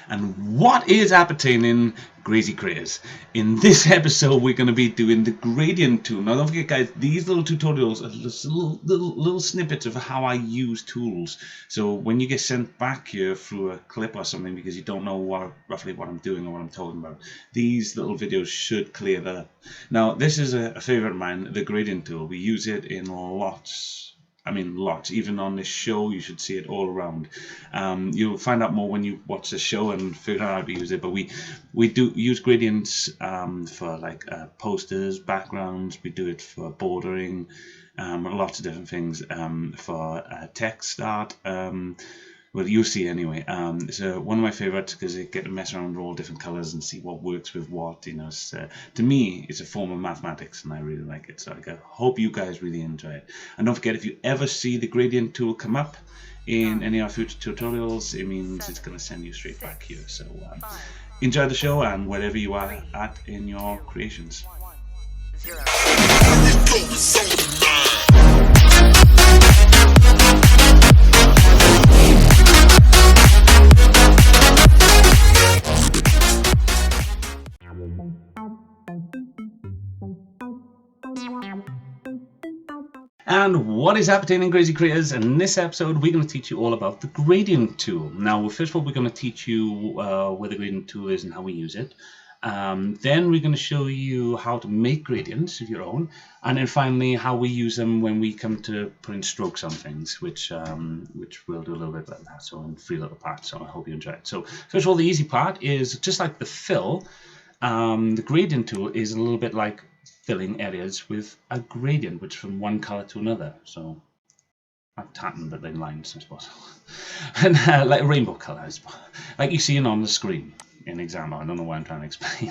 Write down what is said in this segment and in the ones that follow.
and what is appertaining crazy creators. In this episode we're going to be doing the gradient tool. Now don't forget guys, these little tutorials are just little snippets of how I use tools. So when you get sent back here through a clip or something because you don't know roughly what I'm doing or what I'm talking about, these little videos should clear that up. Now this is a favorite of mine, the gradient tool. We use it in lots. Even on this show, you should see it all around. You'll find out more when you watch the show and figure out how to use it. But we do use gradients for like posters, backgrounds. We do it for bordering, lots of different things for text art. Well, you see anyway. So one of my favorites because I get to mess around with all different colors and see what works with what. You know, to me, it's a form of mathematics, and I really like it. So I hope you guys really enjoy it. And don't forget, if you ever see the gradient tool come up in any of our future tutorials, it means it's going to send you straight back here. So enjoy the show and wherever you are at in your creations. And what is happening, crazy creators? In this episode, we're going to teach you all about the gradient tool. Now, first of all, we're going to teach you where the gradient tool is and how we use it. Then we're going to show you how to make gradients of your own. And then finally, how we use them when we come to putting strokes on things, which we'll do a little bit like that. So in 3 little parts. So I hope you enjoy it. So first of all, the easy part is just like the fill. The gradient tool is a little bit like filling areas with a gradient, which from one color to another. So not tartan, but then lines, I suppose. And like rainbow colors, like you see on the screen. An example. I don't know why I'm trying to explain.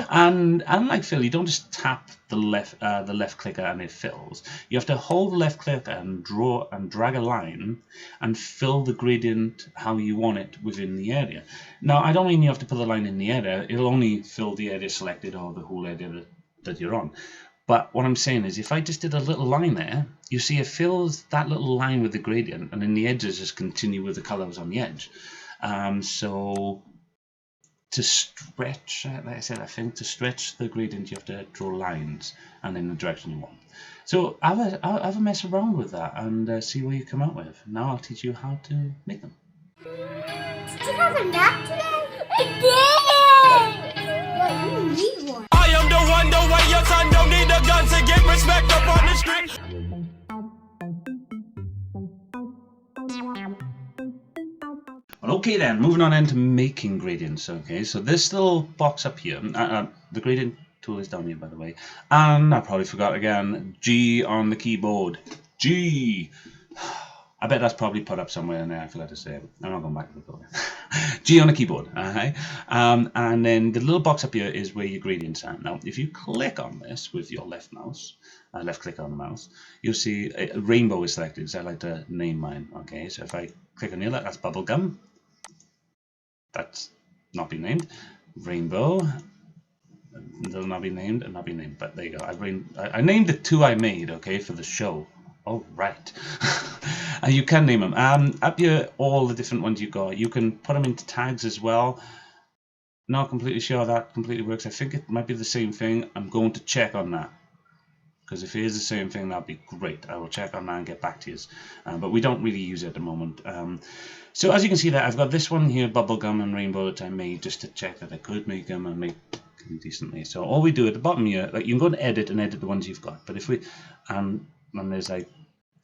And like fill, you don't just tap the left clicker and it fills. You have to hold the left click and draw and drag a line and fill the gradient how you want it within the area. Now I don't mean you have to put the line in the area. It'll only fill the area selected or the whole area that you're on. But what I'm saying is, if I just did a little line there, you see it fills that little line with the gradient, and then the edges just continue with the colors on the edge. So to stretch, like I said, I think to stretch the gradient, you have to draw lines and in the direction you want. So have a mess around with that and see what you come out with. Now I'll teach you how to make them. Did you have a nap today? I did! Well, you need one. I am the way your son don't need a gun to get respect up on the street. Okay then, moving on into making gradients. Okay, so this little box up here, the gradient tool is down here by the way, and I probably forgot again, G on the keyboard, G. I bet that's probably put up somewhere in there, I forgot to say it. I'm not going back to the book. G on the keyboard, and then the little box up here is where your gradients are. Now, if you click on this with your left mouse, left click on the mouse, you'll see a rainbow is selected, so I like to name mine. Okay, so if I click on here, that's bubblegum. That's not been named. Rainbow. They'll not be named and not be named. But there you go. I named the 2 I made, okay, for the show. Oh, right. And you can name them. Up here, all the different ones you got. You can put them into tags as well. Not completely sure that completely works. I think it might be the same thing. I'm going to check on that. Because if it is the same thing, that'd be great. I will check on that and get back to you. But we don't really use it at the moment. So as you can see there, I've got this one here, bubblegum and rainbow, that I made just to check that I could make them and make them decently. So all we do at the bottom here, like you can go to edit and edit the ones you've got. But if we, and there's like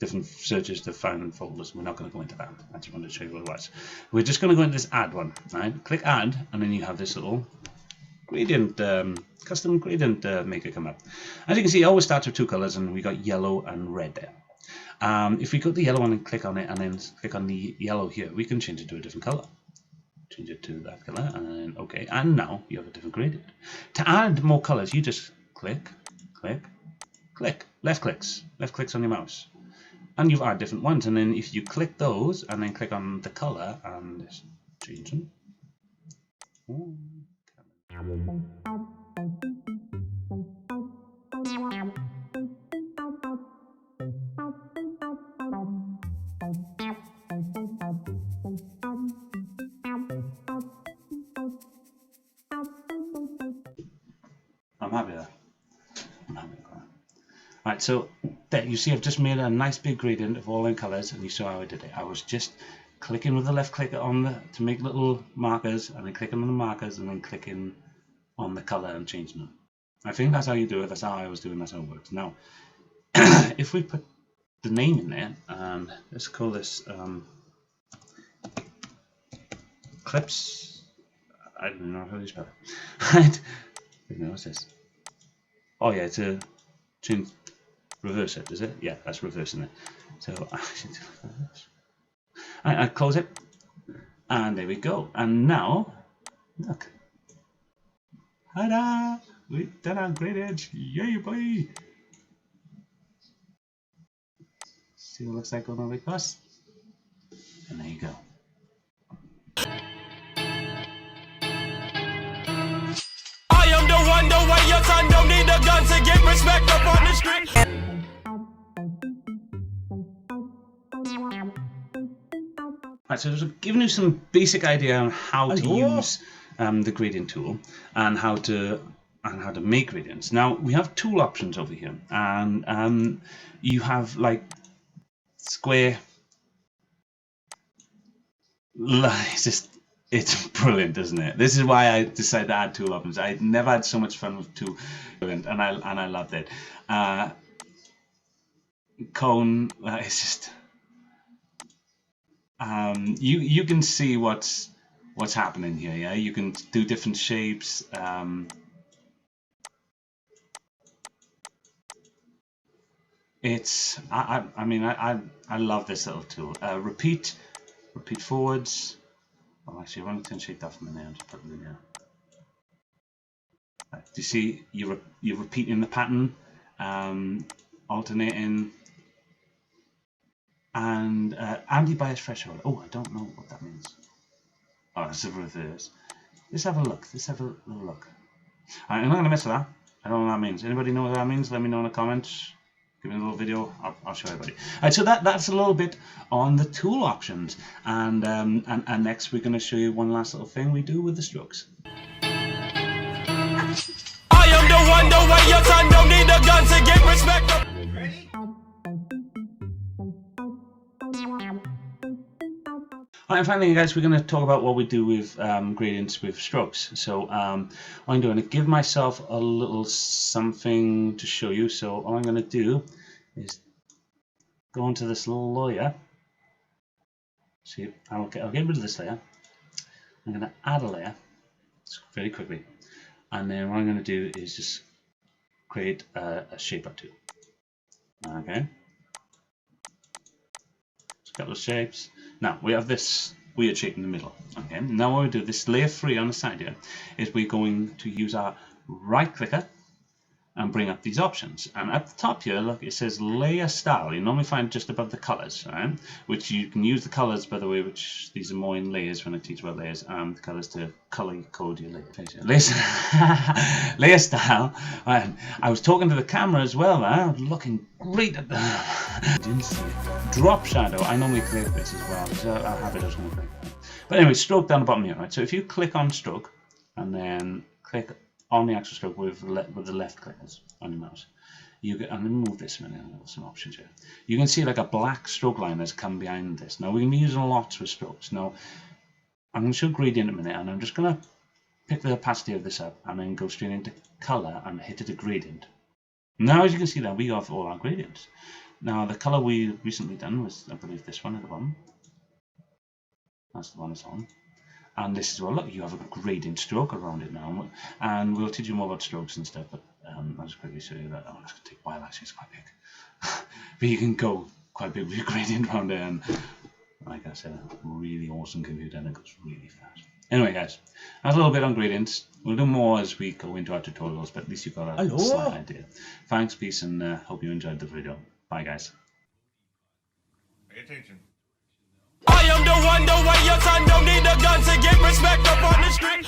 different searches to find folders. We're not going to go into that. I just wanted to show you what it was. We're just going to go into this add one. Right? Click add, and then you have this little gradient, custom gradient maker come up. As you can see, it always starts with 2 colors, and we got yellow and red there. If we go to the yellow one and click on it, and then click on the yellow here, we can change it to a different color. Change it to that color, and then okay, and now you have a different gradient. To add more colors, you just click, click, click, left clicks on your mouse, and you've added different ones. And then if you click those, and then click on the color and just change them. Ooh. I'm happy with that. I'm happy with that. Right, so there you see I've just made a nice big gradient of all in colours, and you saw how I did it. I was just clicking with the left click on the to make little markers, and then clicking on the markers, and then clicking on the colour and changing them. I think that's how you do it. That's how I was doing. That's how it works. Now, if we put the name in there, and let's call this clips. I don't know how to spell it. Right? What's this? Oh yeah, it's a change. Reverse it, is it? Yeah, that's reversing it. So I should do this. I close it, and there we go. And now, look. Ta-da! We've done our gradient. Yay, boy! See what it looks like on the way across. And there you go. I am the one, the way your son don't need a gun to get respect up on the street. Right, so I've given you some basic idea on how to use the gradient tool and how to make gradients. Now we have tool options over here, and you have like square. It's brilliant, isn't it? This is why I decided to add tool options. I never had so much fun with tool, and I loved it. Cone, it's just. You can see what's happening here. Yeah, you can do different shapes. I mean I love this little tool. Repeat forwards. Oh, actually, I'm going to turn shape off from in there and just put it in there. Do you see you're repeating the pattern, alternating. And anti-bias threshold. Oh, I don't know what that means. Oh, it's a reverse. Let's have a look. Let's have a little look. I'm not going to mess with that. I don't know what that means. Anybody know what that means? Let me know in the comments. Give me a little video. I'll show everybody. All right, so that's a little bit on the tool options. And next we're going to show you one last little thing we do with the strokes. I am the one, the way your son don't need a gun to get respect up. And finally, guys, we're going to talk about what we do with gradients with strokes. So I'm going to give myself a little something to show you. So all I'm going to do is go into this little layer. See, I'll get rid of this layer. I'm going to add a layer very quickly. And then what I'm going to do is just create a shape or two. Okay. A couple of shapes. Now we have this weird shape in the middle. Okay. Now what we do, this layer 3 on the side here, is we're going to use our right clicker and bring up these options. And at the top here, look, it says layer style. You normally find just above the colors, right? Which you can use the colors, by the way, which these are more in layers when I teach about layers. The colors to color code your layers. Layer style. I was talking to the camera as well. Looking great at that. Drop shadow. I normally click this as well. So I have it as one click. But anyway, stroke down the bottom here, right? So if you click on stroke and then click on the actual stroke with the left clickers on your mouse, you get, and then move this and then some options here. You can see like a black stroke line that's come behind this. Now we're going to be using lots with strokes. Now I'm going to show gradient in a minute, and I'm just going to pick the opacity of this up and then go straight into color and hit it a gradient. Now as you can see that we have all our gradients. Now the color we recently done was, I believe, this one at the bottom. That's the one it's on. And this is, well, look, you have a gradient stroke around it now, and we'll teach you more about strokes and stuff, but I'll just quickly show you that. Oh, it's going to take a while, actually, it's quite big. But you can go quite big with your gradient around there, and like I said, a really awesome computer, and it goes really fast. Anyway, guys, that's a little bit on gradients. We'll do more as we go into our tutorials, but at least you've got a slight idea. Thanks, peace, and hope you enjoyed the video. Bye, guys. Pay attention. I am the one, the way your son don't need a gun to get respect up on the street.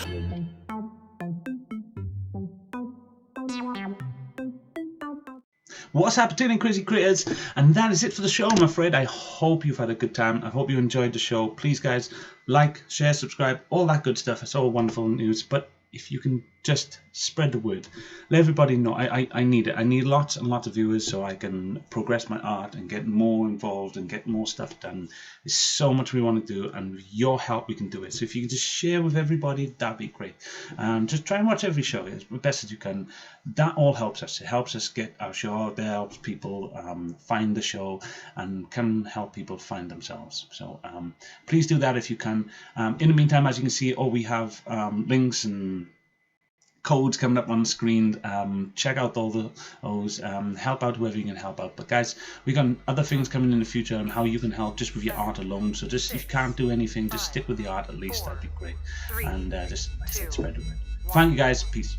What's happening, crazy creators? And that is it for the show, I'm afraid. I hope you've had a good time. I hope you enjoyed the show. Please, guys, like, share, subscribe, all that good stuff. It's all wonderful news. But if you can just spread the word, let everybody know. I need it. I need lots and lots of viewers so I can progress my art and get more involved and get more stuff done. There's so much we want to do, and with your help we can do it. So if you can just share with everybody, that'd be great. Just try and watch every show as best as you can. That all helps us. It helps us get our show out there, helps people find the show, and can help people find themselves. So please do that if you can. In the meantime, as you can see, we have links and codes coming up on the screen. Check out all those. Help out whoever you can help out. But guys, we got other things coming in the future on how you can help just with your art alone. So just if you can't do anything, just stick with the art at least. That'd be great. And just like I said, spread the word. Thank you guys. Peace.